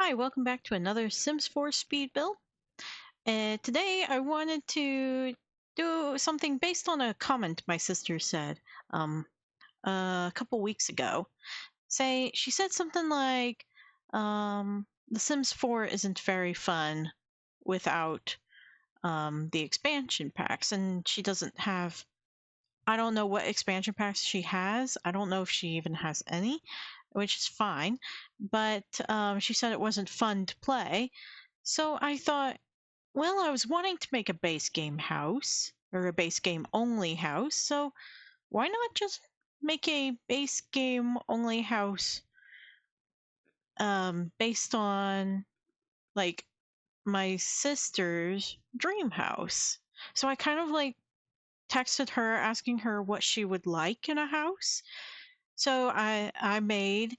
Hi, welcome back to another Sims 4 speed build. Today I wanted to do something based on a comment my sister said um, a couple weeks ago. She said something like, The Sims 4 isn't very fun without the expansion packs, and she doesn't have. I don't know what expansion packs she has. I don't know if she even has any, which is fine. But she said it wasn't fun to play. So I thought, well, I was wanting to make a base game house or a base game only house, so why not just make a base game only house based on like my sister's dream house. So I kind of like texted her asking her what she would like in a house. So I made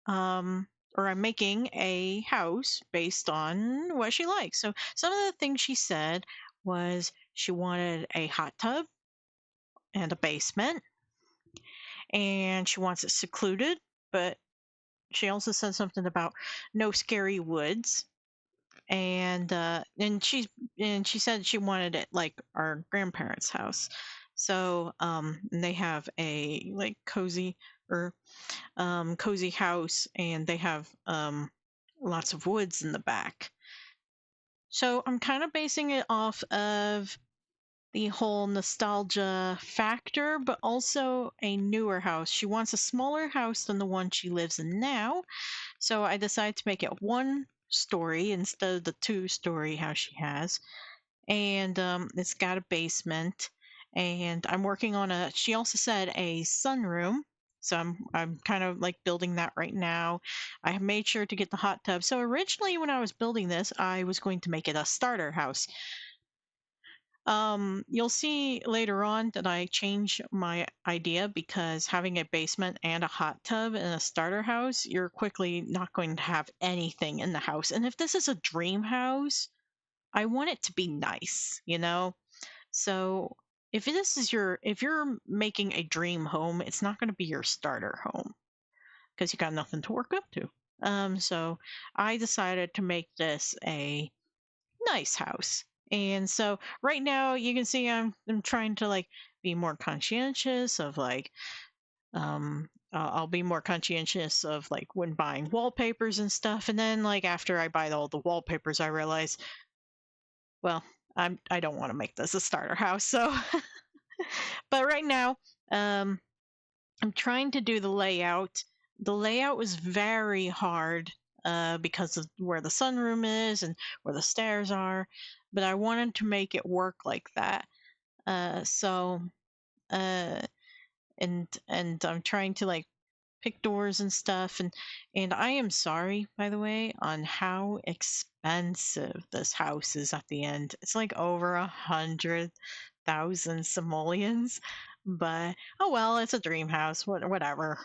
or I'm making a house based on what she likes. So some of the things she said was she wanted a hot tub and a basement, and she wants it secluded, but she also said something about no scary woods. And she said she wanted it like our grandparents' house. So and they have a like cozy house, and they have lots of woods in the back. So I'm kind of basing it off of the whole nostalgia factor, but also a newer house. She wants a smaller house than the one she lives in now. So I decided to make it one story instead of the two-story house she has. And it's got a basement. And I'm working on she also said a sunroom. So I'm kind of like building that right now. I have made sure to get the hot tub. So originally when I was building this, I was going to make it a starter house. You'll see later on that I change my idea because having a basement and a hot tub in a starter house, you're quickly not going to have anything in the house. And if this is a dream house, I want it to be nice. So if you're making a dream home, it's not going to be your starter home because you got nothing to work up to. So I decided to make this a nice house. And so right now you can see I'm trying to like be more conscientious of like I'll be more conscientious of like when buying wallpapers and stuff. And then like after I buy all the wallpapers, I realize, well, I don't want to make this a starter house. So but right now, um I'm trying to do the layout. The layout was very hard because of where the sunroom is and where the stairs are, but I wanted to make it work like that. So, uh, and I'm trying to like pick doors and stuff, and I am sorry, by the way, on how expensive this house is at the end. It's like over 100,000 simoleons, but oh well, it's a dream house. Whatever.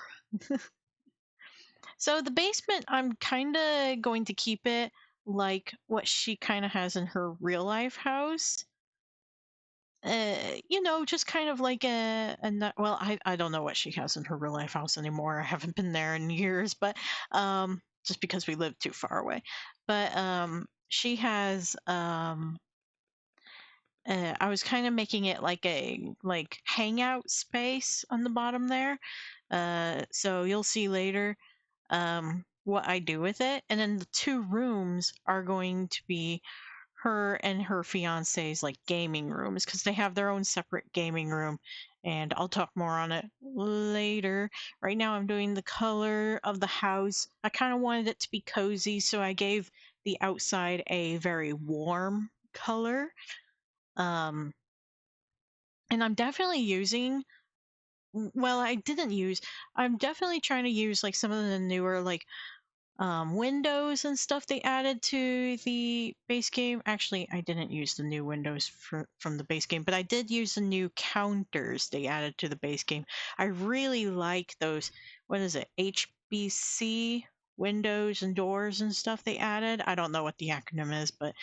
So the basement, I'm kind of going to keep it like what she kind of has in her real life house. Just kind of like well, I don't know what she has in her real life house anymore. I haven't been there in years, but just because we live too far away. But she has I was kind of making it like a like hangout space on the bottom there. So you'll see later what I do with it. And then the two rooms are going to be her and her fiance's like gaming rooms because they have their own separate gaming room. And I'll talk more on it later. Right now, I'm doing the color of the house. I kind of wanted it to be cozy, so I gave the outside a very warm color. Um, and I'm definitely using well, I didn't use. I'm definitely trying to use like some of the newer like windows and stuff they added to the base game. Actually, I didn't use the new windows from the base game, but I did use the new counters they added to the base game. I really like those. What is it? HBC windows and doors and stuff they added. I don't know what the acronym is, but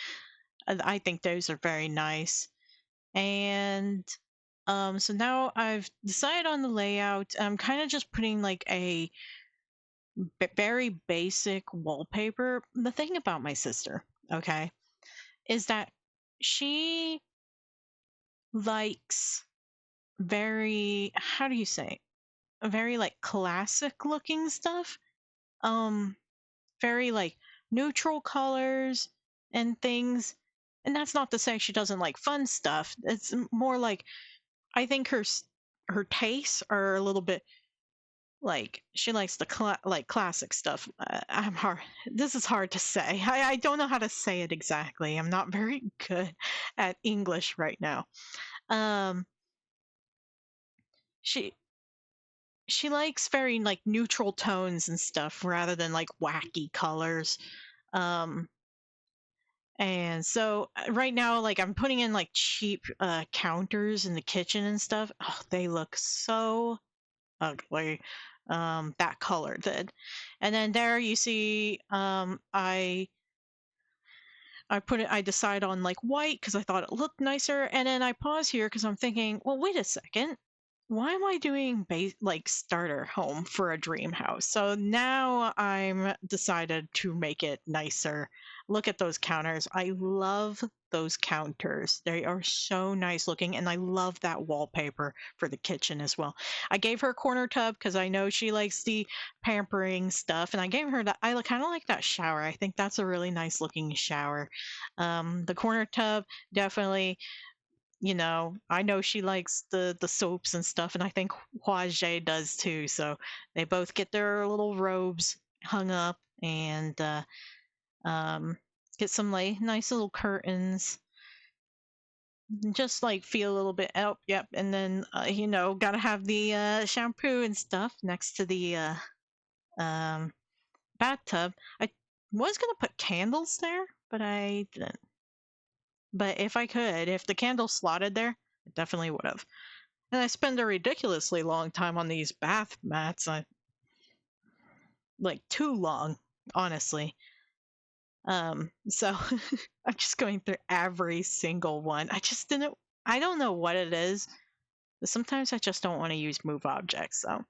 I think those are very nice. And so now I've decided on the layout. I'm kind of just putting like a very basic wallpaper. The thing about my sister, okay, is that she likes very, how do you say, very like classic looking stuff. Um, very like neutral colors and things. And that's not to say she doesn't like fun stuff. It's more like I think her tastes are a little bit like she likes the like classic stuff. I'm hard. This is hard to say. I don't know how to say it exactly. I'm not very good at English right now. Um, she she likes very like neutral tones and stuff rather than like wacky colors. Um, and so right now, like I'm putting in like cheap counters in the kitchen and stuff. Oh, they look so ugly. That color did. And then there you see I put it I decide on like white because I thought it looked nicer, and then I pause here because I'm thinking, well, wait a second. Why am I doing like starter home for a dream house? So now I'm decided to make it nicer. Look at those counters. I love those counters. They are so nice looking, and I love that wallpaper for the kitchen as well. I gave her a corner tub because I know she likes the pampering stuff, and I gave her that. I kind of like that shower. I think that's a really nice looking shower. The corner tub definitely, I know she likes the soaps and stuff, and I think Huaje does too. So they both get their little robes hung up and um, get some like nice little curtains. Just like feel a little bit. Oh, yep. And then gotta have the shampoo and stuff next to the um, bathtub. I was gonna put candles there, but I didn't. But if I could, if the candle slotted there, I definitely would have. And I spend a ridiculously long time on these bath mats. I like too long, honestly. So I'm just going through every single one. I don't know what it is, but sometimes I just don't want to use move objects. So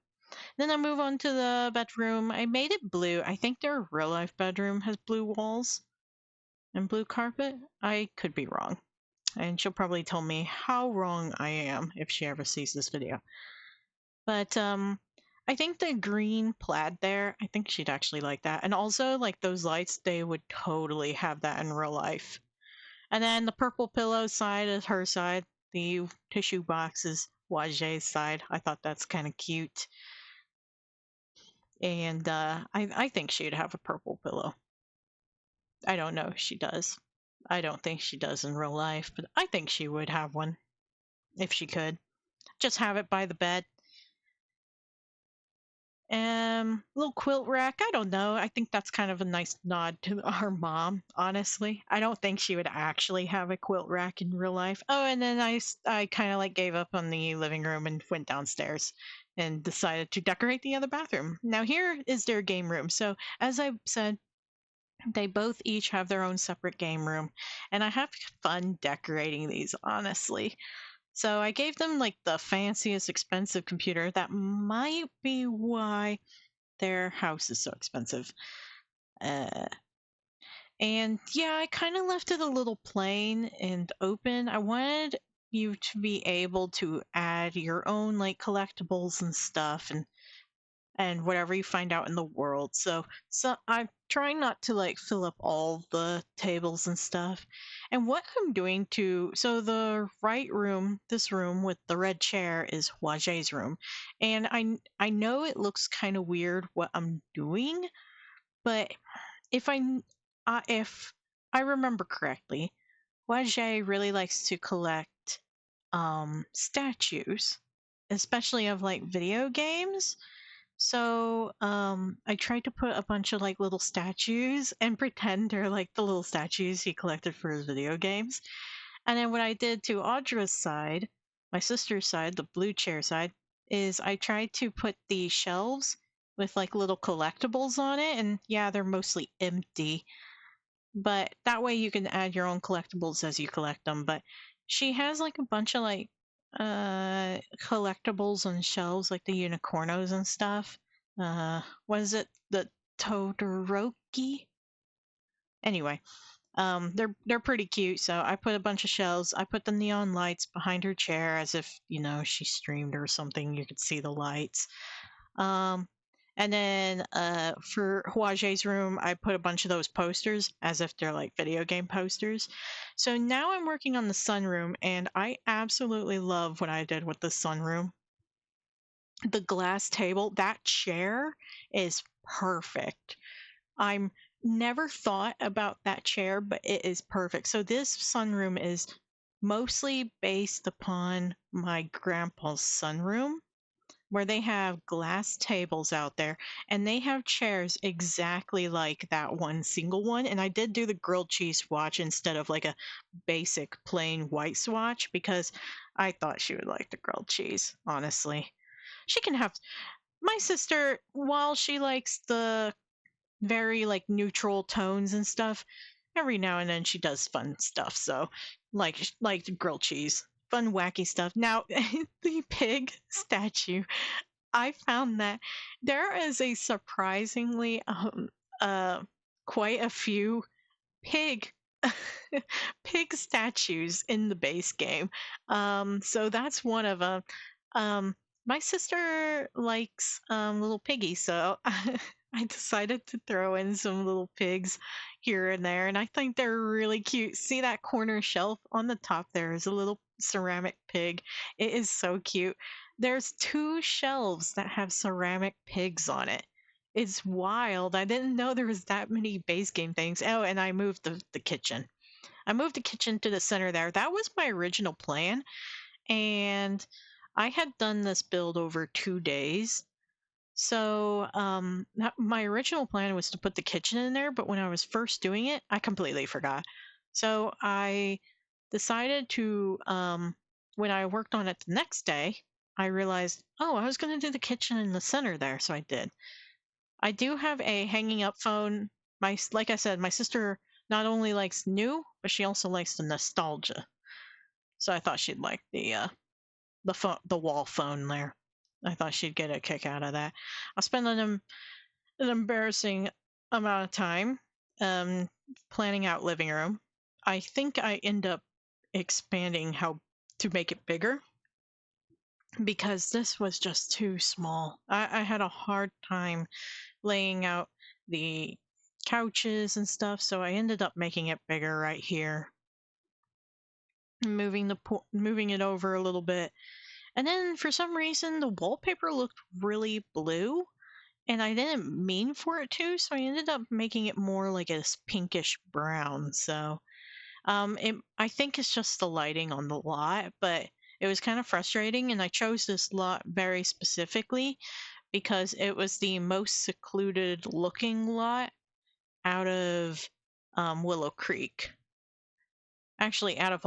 then I move on to the bedroom. I made it blue. I think their real life bedroom has blue walls and blue carpet. I could be wrong. And she'll probably tell me how wrong I am if she ever sees this video. But I think the green plaid there, I think she'd actually like that. And also like those lights, they would totally have that in real life. And then the purple pillow side is her side. The tissue box is Waje's side. I thought that's kind of cute. And I think she'd have a purple pillow. I don't know if she does. I don't think she does in real life, but I think she would have one if she could. Just have it by the bed. Little quilt rack. I don't know. I think that's kind of a nice nod to our mom, honestly. I don't think she would actually have a quilt rack in real life. Oh, and then I kind of like gave up on the living room and went downstairs and decided to decorate the other bathroom. Now here is their game room. So as I said, they both each have their own separate game room, and I have fun decorating these, honestly. So I gave them like the fanciest expensive computer. That might be why their house is so expensive. Uh, and yeah, I kind of left it a little plain and open. I wanted you to be able to add your own like collectibles and stuff and whatever you find out in the world. So I'm trying not to like fill up all the tables and stuff. And what I'm doing to so the right room, this room with the red chair is Waje's room. And I know it looks kind of weird what I'm doing, but if if I remember correctly, Waje really likes to collect statues, especially of like video games. So, I tried to put a bunch of like little statues and pretend they're like the little statues he collected for his video games. And then what I did to Audra's side, my sister's side, the blue chair side, is I tried to put the shelves with like little collectibles on it. And yeah, they're mostly empty, but that way you can add your own collectibles as you collect them. But she has like a bunch of like collectibles on shelves, like the unicornos and stuff. what is it? The Todoroki? Anyway, they're pretty cute. So I put a bunch of shelves. I put the neon lights behind her chair as if, she streamed or something. You could see the lights. Um, and then for Huaje's room, I put a bunch of those posters as if they're like video game posters. So now I'm working on the sunroom, and I absolutely love what I did with the sunroom. The glass table, that chair is perfect. I'm never thought about that chair, but it is perfect. So this sunroom is mostly based upon my grandpa's sunroom, where they have glass tables out there and they have chairs exactly like that one single one. And I did do the grilled cheese swatch instead of like a basic plain white swatch because I thought she would like the grilled cheese, honestly. She can have my sister, while she likes the very like neutral tones and stuff, every now and then she does fun stuff. So like the grilled cheese, fun wacky stuff. Now the pig statue, I found that there is a surprisingly uh quite a few pig pig statues in the base game. So that's one of them. My sister likes little piggies, so I decided to throw in some little pigs here and there, and I think they're really cute. See that corner shelf on the top? There is a little ceramic pig. It is so cute. There's two shelves that have ceramic pigs on it. It's wild. I didn't know there was that many base game things. Oh, and I moved the kitchen. I moved the kitchen to the center there. That was my original plan. And I had done this build over 2 days. So my original plan was to put the kitchen in there, but when I was first doing it, I completely forgot. So I decided to, when I worked on it the next day, I realized, oh, I was going to do the kitchen in the center there. So I did. I do have a hanging up phone. Like I said, my sister not only likes new, but she also likes the nostalgia. So I thought she'd like the wall phone there. I thought she'd get a kick out of that. I spent an embarrassing amount of time um, planning out living room. I think I end up expanding how to make it bigger because this was just too small. I had a hard time laying out the couches and stuff, so I ended up making it bigger right here, moving it over a little bit. And then for some reason the wallpaper looked really blue, and I didn't mean for it to, so I ended up making it more like a pinkish brown. So I think it's just the lighting on the lot, but it was kind of frustrating, and I chose this lot very specifically because it was the most secluded looking lot out of Willow Creek. Actually, out of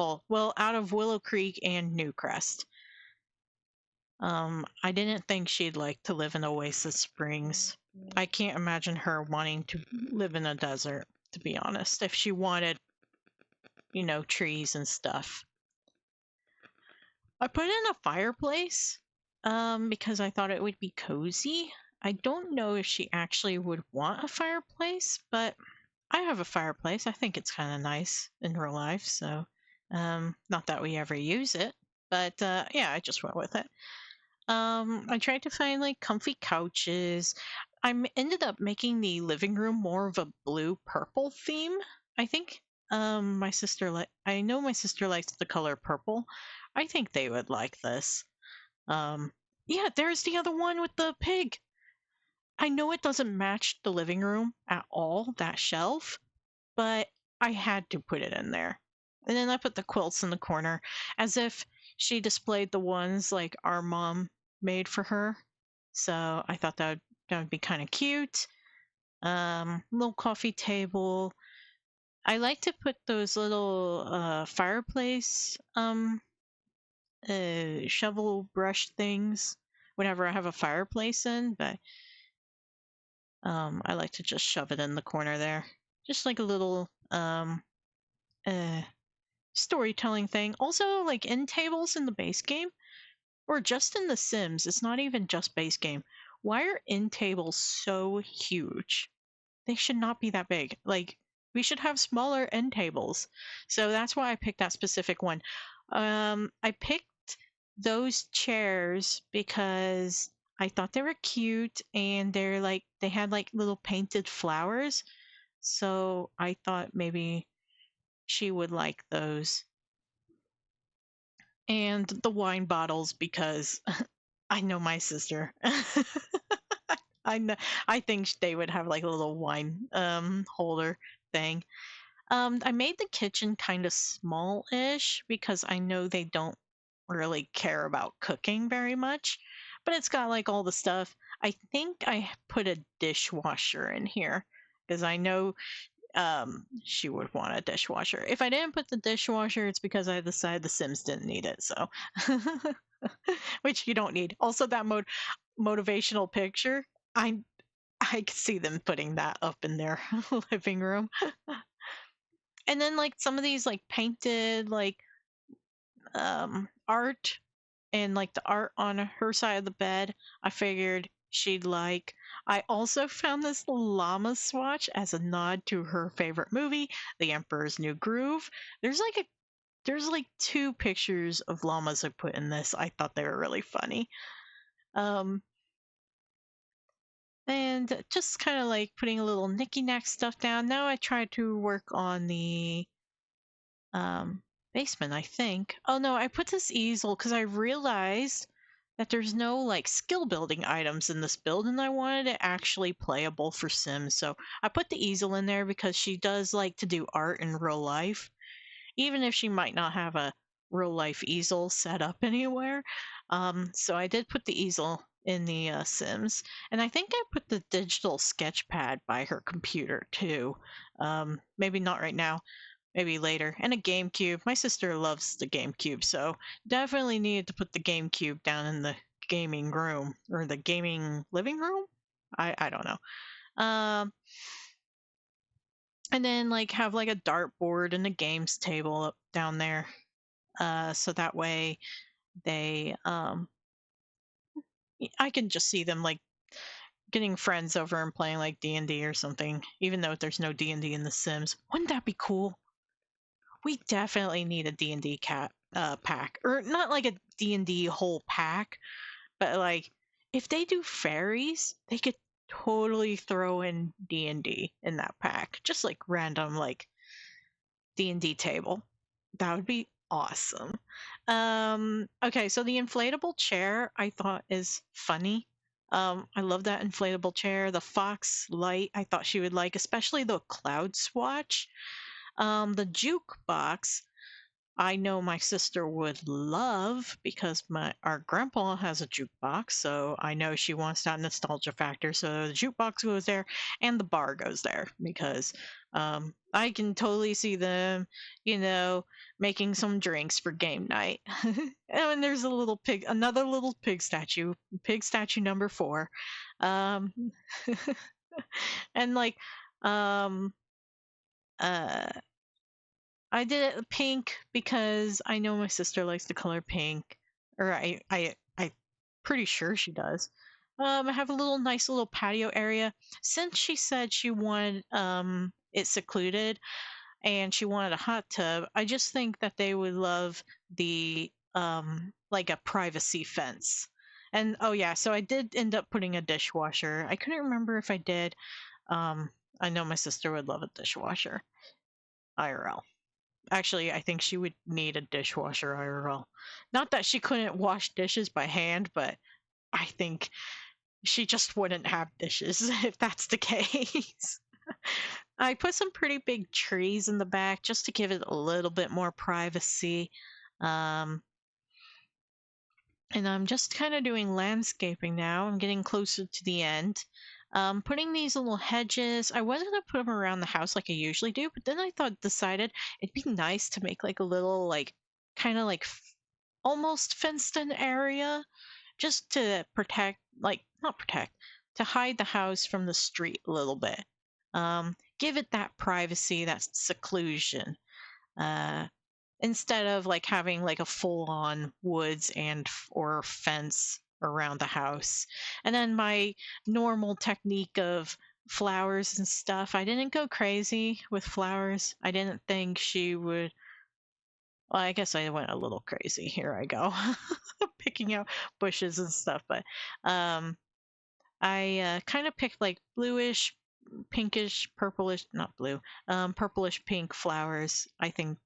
Willow Creek and Newcrest. I didn't think she'd like to live in Oasis Springs. I can't imagine her wanting to live in a desert, to be honest, if she wanted, trees and stuff. I put in a fireplace because I thought it would be cozy. I don't know if she actually would want a fireplace, but I have a fireplace. I think it's kind of nice in real life, so not that we ever use it, but yeah, I just went with it. I tried to find like comfy couches. Ended up making the living room more of a blue purple theme. I think I know my sister likes the color purple. I think they would like this. Um yeah, there's the other one with the pig. I know it doesn't match the living room at all, that shelf, but I had to put it in there. And then I put the quilts in the corner as if she displayed the ones like our mom made for her. So I thought that would be kind of cute. Little coffee table. I like to put those little fireplace shovel brush things whenever I have a fireplace in, but I like to just shove it in the corner there. Just like a little uh storytelling thing. Also, like end tables in the base game, or just in The Sims, it's not even just base game. why are end tables so huge? They should not be that big. Like, we should have smaller end tables. So that's why I picked that specific one. I picked those chairs because I thought they were cute and they had like little painted flowers. So I thought maybe she would like those. And the wine bottles because I know my sister. I know, I think they would have like a little wine holder thing. I made the kitchen kind of small-ish because I know they don't really care about cooking very much, but it's got like all the stuff. I think I put a dishwasher in here because I know she would want a dishwasher. If I didn't put the dishwasher, it's because I decided the Sims didn't need it. So, which you don't need. Also, that motivational picture, I I could see them putting that up in their living room. And then like some of these like painted like art and like the art on her side of the bed, I figured she'd like. I also found this llama swatch as a nod to her favorite movie, The Emperor's New Groove. There's like two pictures of llamas I put in this. I thought they were really funny. Um and just kind of like putting a little nicky knack stuff down. Now I try to work on the um, basement, I think. Oh no, I put this easel because I realized that there's no like skill building items in this build, and I wanted it actually playable for Sims. So I put the easel in there because she does like to do art in real life, even if she might not have a real life easel set up anywhere. So I did put the easel in the Sims, and I think I put the digital sketch pad by her computer too. Maybe not right now, maybe later. And a GameCube. My sister loves the GameCube, so definitely needed to put the GameCube down in the gaming room or the gaming living room. I don't know. And then like have like a dartboard and a games table up down there. So that way they I can just see them like getting friends over and playing like D&D or something, even though there's no D&D in the Sims. Wouldn't that be cool? We definitely need a D&D pack, or not like a D&D whole pack, but like if they do fairies, they could totally throw in D&D in that pack, just like random like D&D table. That would be awesome. Okay, so the inflatable chair I thought is funny. I love that inflatable chair. The fox light I thought she would like, especially the cloud swatch. The jukebox I know my sister would love because my our grandpa has a jukebox, so I know she wants that nostalgia factor. So the jukebox goes there, and the bar goes there because I can totally see them, making some drinks for game night. And there's a little pig, another little pig statue number 4, um, and like um uh I did it pink because I know my sister likes the color pink, or I pretty sure she does. I have a nice little patio area. Since she said she wanted it secluded and she wanted a hot tub, I just think that they would love the like a privacy fence. And oh yeah, so I did end up putting a dishwasher. I couldn't remember if I did. Um, I know my sister would love a dishwasher. IRL. Actually, I think she would need a dishwasher IRL. Not that she couldn't wash dishes by hand, but I think she just wouldn't have dishes if that's the case. I put some pretty big trees in the back just to give it a little bit more privacy. Um, and I'm just kind of doing landscaping now. I'm getting closer to the end. Putting these little hedges. I wasn't gonna put them around the house like I usually do, but then I decided it'd be nice to make like a little like kind of like almost fenced in area just to protect, like not protect, to hide the house from the street a little bit. Give it that privacy, that seclusion. Uh, Instead of like having like a full on woods and or fence around the house. And then my normal technique of flowers and stuff, I didn't go crazy with flowers. I didn't think she would. Well, I guess I went a little crazy. Here I go, picking out bushes and stuff. But um, I kind of picked like bluish, pinkish, purplish, not blue, purplish pink flowers. I think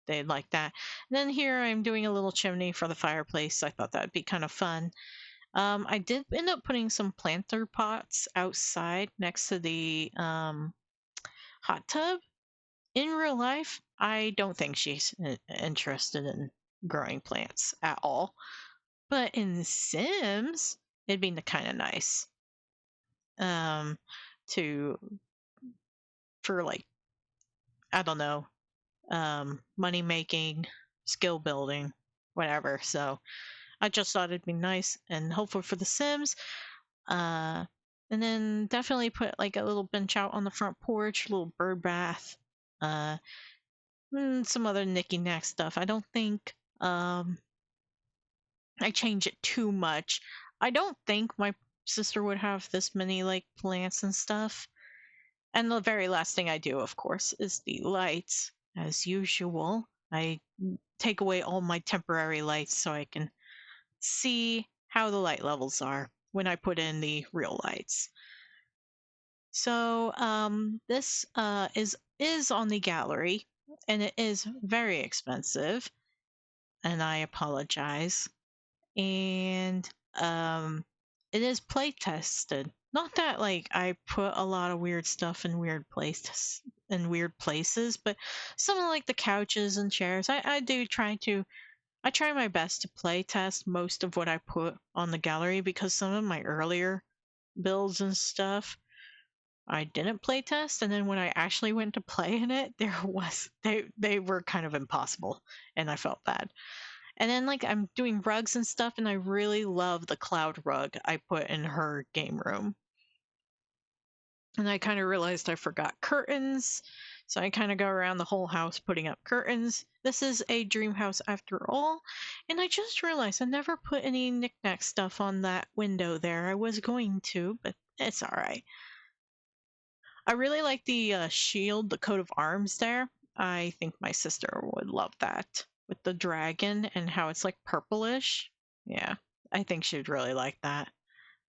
they'd like that. And then here I'm doing a little chimney for the fireplace. I thought that'd be kind of fun. I did end up putting some planter pots outside next to the hot tub. In real life, I don't think she's interested in growing plants at all. But in The Sims, it'd be kind of nice um, to, for like, I don't know, money making, skill building, whatever. So I just thought it'd be nice and helpful for The Sims. Uh, and then definitely put like a little bench out on the front porch, a little bird bath, uh, some other nicky knack stuff. I don't think I change it too much. I don't think my sister would have this many like plants and stuff. And the very last thing I do, of course, is the lights. As usual, I take away all my temporary lights so I can see how the light levels are when I put in the real lights. So this is on the gallery, and it is very expensive, and I apologize. And it is play tested. Not that like I put a lot of weird stuff in weird places, but some of like the couches and chairs, I do try to. I try my best to play test most of what I put on the gallery because some of my earlier builds and stuff I didn't play test, and then when I actually went to play in it, they were kind of impossible, and I felt bad. And then like I'm doing rugs and stuff, and I really love the cloud rug I put in her game room. And I kind of realized I forgot curtains, so I kind of go around the whole house putting up curtains. This is a dream house after all, and I just realized I never put any knickknack stuff on that window there. I was going to, but it's all right. I really like the shield, the coat of arms there. I think my sister would love that with the dragon and how it's like purplish. Yeah, I think she'd really like that.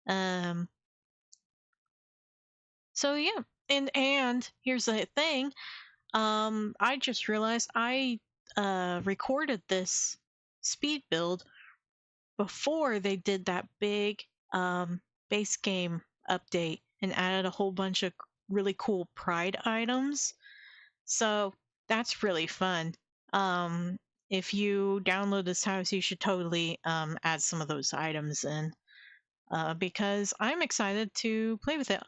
Um, so yeah, and here's the thing. I just realized I recorded this speed build before they did that big base game update and added a whole bunch of really cool pride items. So that's really fun. Um, if you download this house, you should totally add some of those items in because I'm excited to play with it.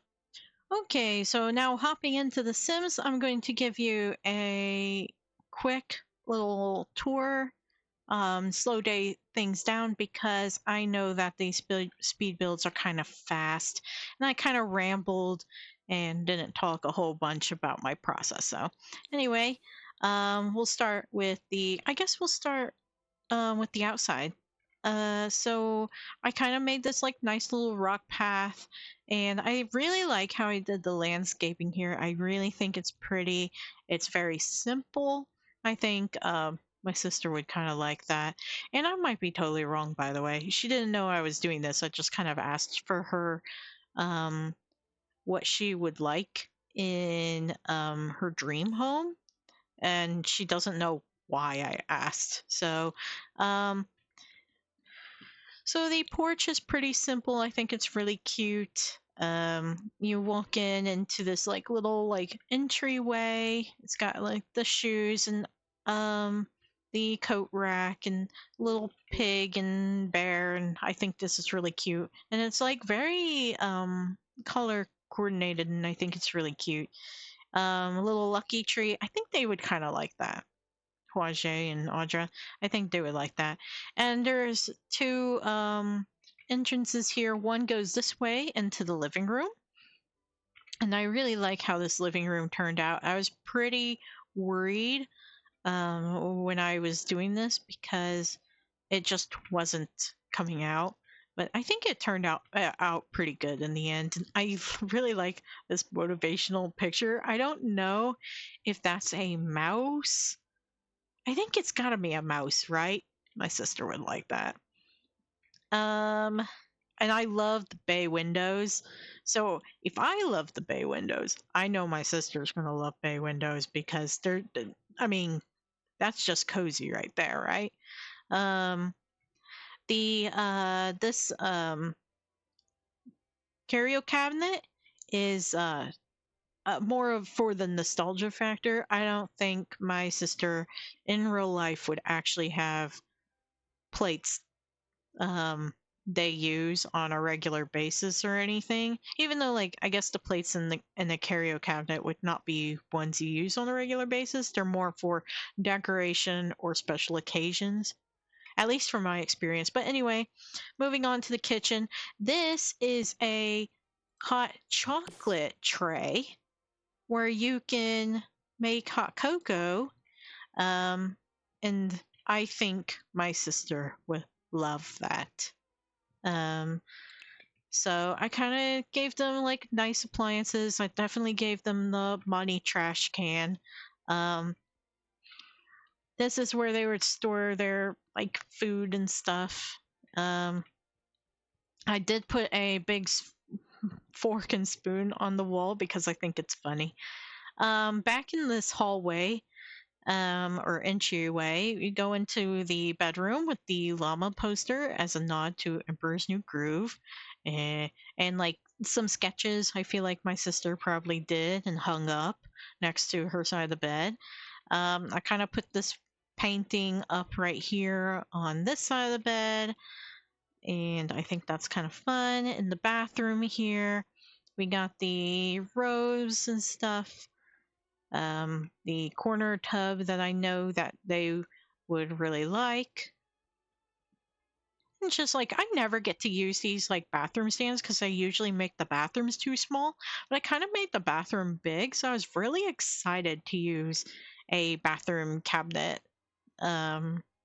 Okay, so now hopping into The Sims, I'm going to give you a quick little tour, slow day things down because I know that these speed builds are kind of fast, and I kind of rambled and didn't talk a whole bunch about my process. So, anyway, we'll start with I guess we'll start with the outside. So I kind of made this like nice little rock path, and I really like how I did the landscaping here. I really think it's pretty. It's very simple. I think my sister would kind of like that, and I might be totally wrong, by the way. She didn't know I was doing this. I just kind of asked for her um, what she would like in her dream home, and she doesn't know why I asked. Um, so the porch is pretty simple. I think it's really cute. You walk in into this like little like entryway. It's got like the shoes and um the coat rack and little pig and bear, and I think this is really cute. And it's like very color coordinated, and I think it's really cute. A little lucky tree. I think they would kind of like that. Huaje and Audra. I think they would like that. And there's two entrances here. One goes this way into the living room. And I really like how this living room turned out. I was pretty worried when I was doing this because it just wasn't coming out. but I think it turned out pretty good in the end. And I really like this motivational picture. I don't know if that's a mouse. I think it's got to be a mouse, right? My sister would like that. Um, and I love the bay windows. So if I love the bay windows, I know my sister's gonna love bay windows because I mean, that's just cozy right there, right? Um, the this curio cabinet is more of for the nostalgia factor. I don't think my sister in real life would actually have plates they use on a regular basis or anything. Even though, like, I guess the plates in the curio cabinet would not be ones you use on a regular basis. They're more for decoration or special occasions, at least from my experience. But anyway, moving on to the kitchen. This is a hot chocolate tray where you can make hot cocoa. Um, and I think my sister would love that. Um, so I kind of gave them like nice appliances. I definitely gave them the money trash can. Um, this is where they would store their like food and stuff. Um, I did put a big fork and spoon on the wall because I think it's funny. Back in this hallway, or entryway, you go into the bedroom with the llama poster as a nod to Emperor's New Groove, eh, and like some sketches I feel like my sister probably did and hung up next to her side of the bed. I kind of put this painting up right here on this side of the bed, and I think that's kind of fun. In the bathroom here, we got the robes and stuff, the corner tub that I know that they would really like. It's just like I never get to use these like bathroom stands because I usually make the bathrooms too small, but I kind of made the bathroom big, so I was really excited to use a bathroom cabinet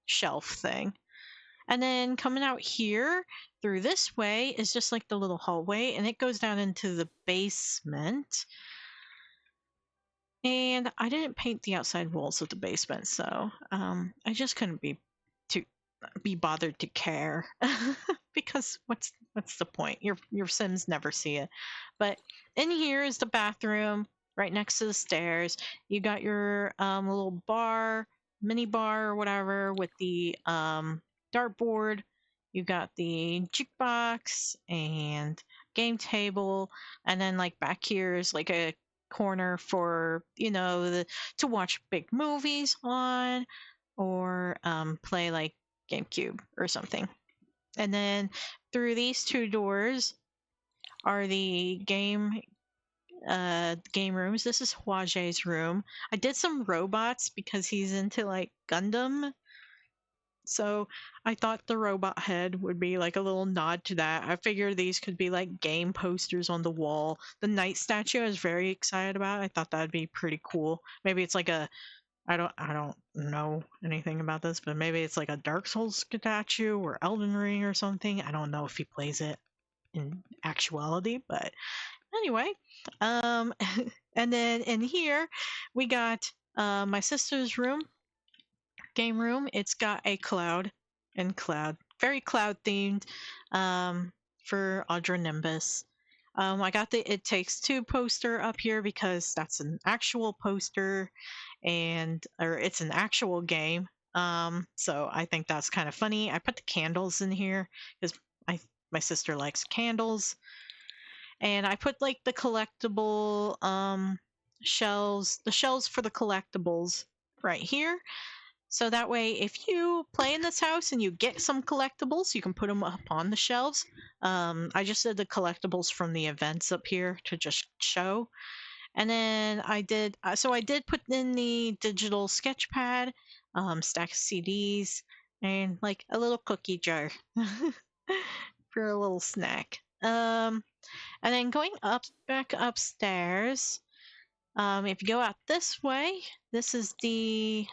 shelf thing. And then coming out here through this way is just like the little hallway, and it goes down into the basement. And I didn't paint the outside walls of the basement, so I just couldn't to be bothered to care because what's the point? Your Sims never see it. But in here is the bathroom, right next to the stairs. You got your little bar, mini bar or whatever with the dartboard. You got the jukebox and game table, and then like back here is like a corner for to watch big movies on or play like GameCube or something. And then through these two doors are the game rooms. This is Huaje's room. I did some robots because he's into like Gundam. So I thought the robot head would be like a little nod to that. I figured these could be like game posters on the wall. The knight statue I was very excited about. I thought that'd be pretty cool. Maybe it's like a I don't know anything about this, but maybe it's like a Dark Souls statue or Elden Ring or something. I don't know if he plays it in actuality, but anyway. Um and then in here we got my sister's room, game room. It's got a cloud and cloud, very cloud themed, for Audra Nimbus. I got the It Takes Two poster up here because that's an actual poster, or it's an actual game. So I think that's kind of funny. I put the candles in here because my sister likes candles, and I put like the collectible shells, the shells for the collectibles right here. So that way, if you play in this house and you get some collectibles, you can put them up on the shelves. I just did the collectibles from the events up here to just show. And then I did put in the digital sketch pad, stack of CDs, and like a little cookie jar for a little snack. And then going back upstairs, if you go out this way, this is the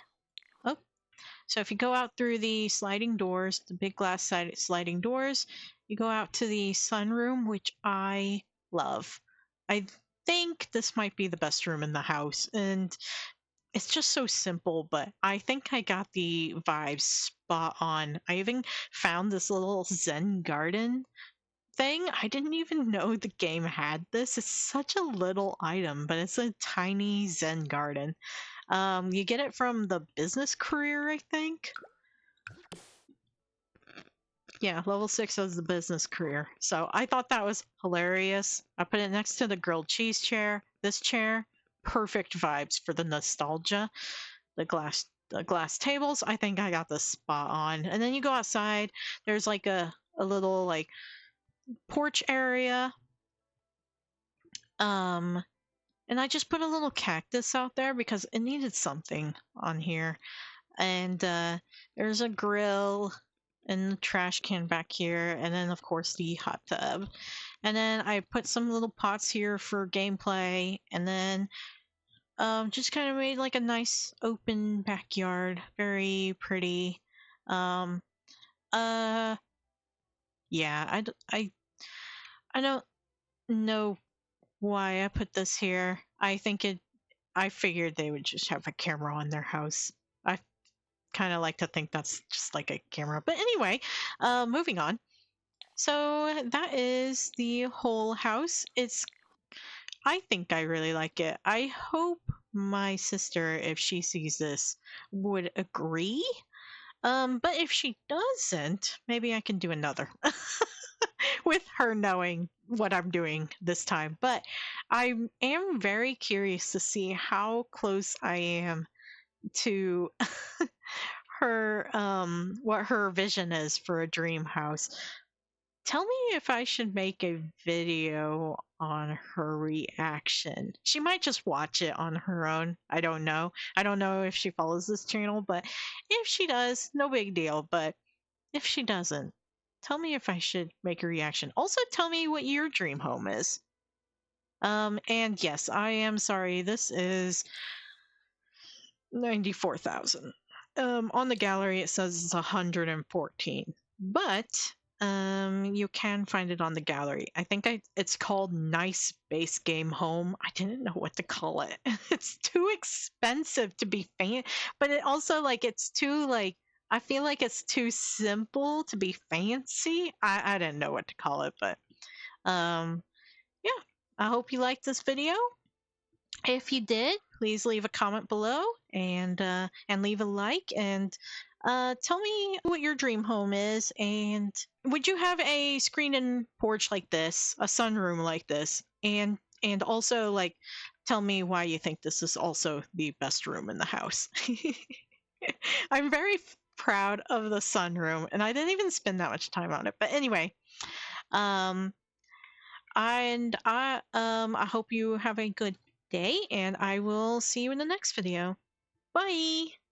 so if you go out through the sliding doors, the big glass sliding doors, you go out to the sunroom, which I love. I think this might be the best room in the house, and it's just so simple, but I think I got the vibes spot on. I even found this little Zen garden thing. I didn't even know the game had this. It's such a little item, but it's a tiny Zen garden. You get it from the business career, I think. Yeah, level 6 of the business career. So I thought that was hilarious. I put it next to the grilled cheese chair. This chair, perfect vibes for the nostalgia. The glass tables, I think I got the spot on. And then you go outside, there's like a little like porch area. And I just put a little cactus out there because it needed something on here. And there's a grill and the trash can back here, and then of course the hot tub. And then I put some little pots here for gameplay, and then just kind of made like a nice open backyard, very pretty. Um, uh, yeah, I don't know why I put this here. I figured they would just have a camera on their house. I kind of like to think that's just like a camera. But anyway, moving on. So that is the whole house. I think I really like it. I hope my sister, if she sees this, would agree. But if she doesn't, maybe I can do another with her knowing what I'm doing this time. But I am very curious to see how close I am to her what her vision is for a dream house. Tell me if I should make a video on her reaction. She might just watch it on her own. I don't know. I don't know if she follows this channel, but if she does, no big deal. But if she doesn't, tell me if I should make a reaction. Also, tell me what your dream home is. And yes, I am sorry. This is 94,000. On the gallery it says it's 114, but you can find it on the gallery. I think it's called Nice Base Game Home. I didn't know what to call it. It's too expensive to be but it also like it's too like I feel like it's too simple to be fancy. I didn't know what to call it, but yeah. I hope you liked this video. If you did, please leave a comment below and leave a like and tell me what your dream home is, and would you have a screen and porch like this, a sunroom like this, and also like tell me why you think this is also the best room in the house. I'm very proud of the sunroom, and I didn't even spend that much time on it. But anyway, um, I hope you have a good day, and I will see you in the next video. Bye!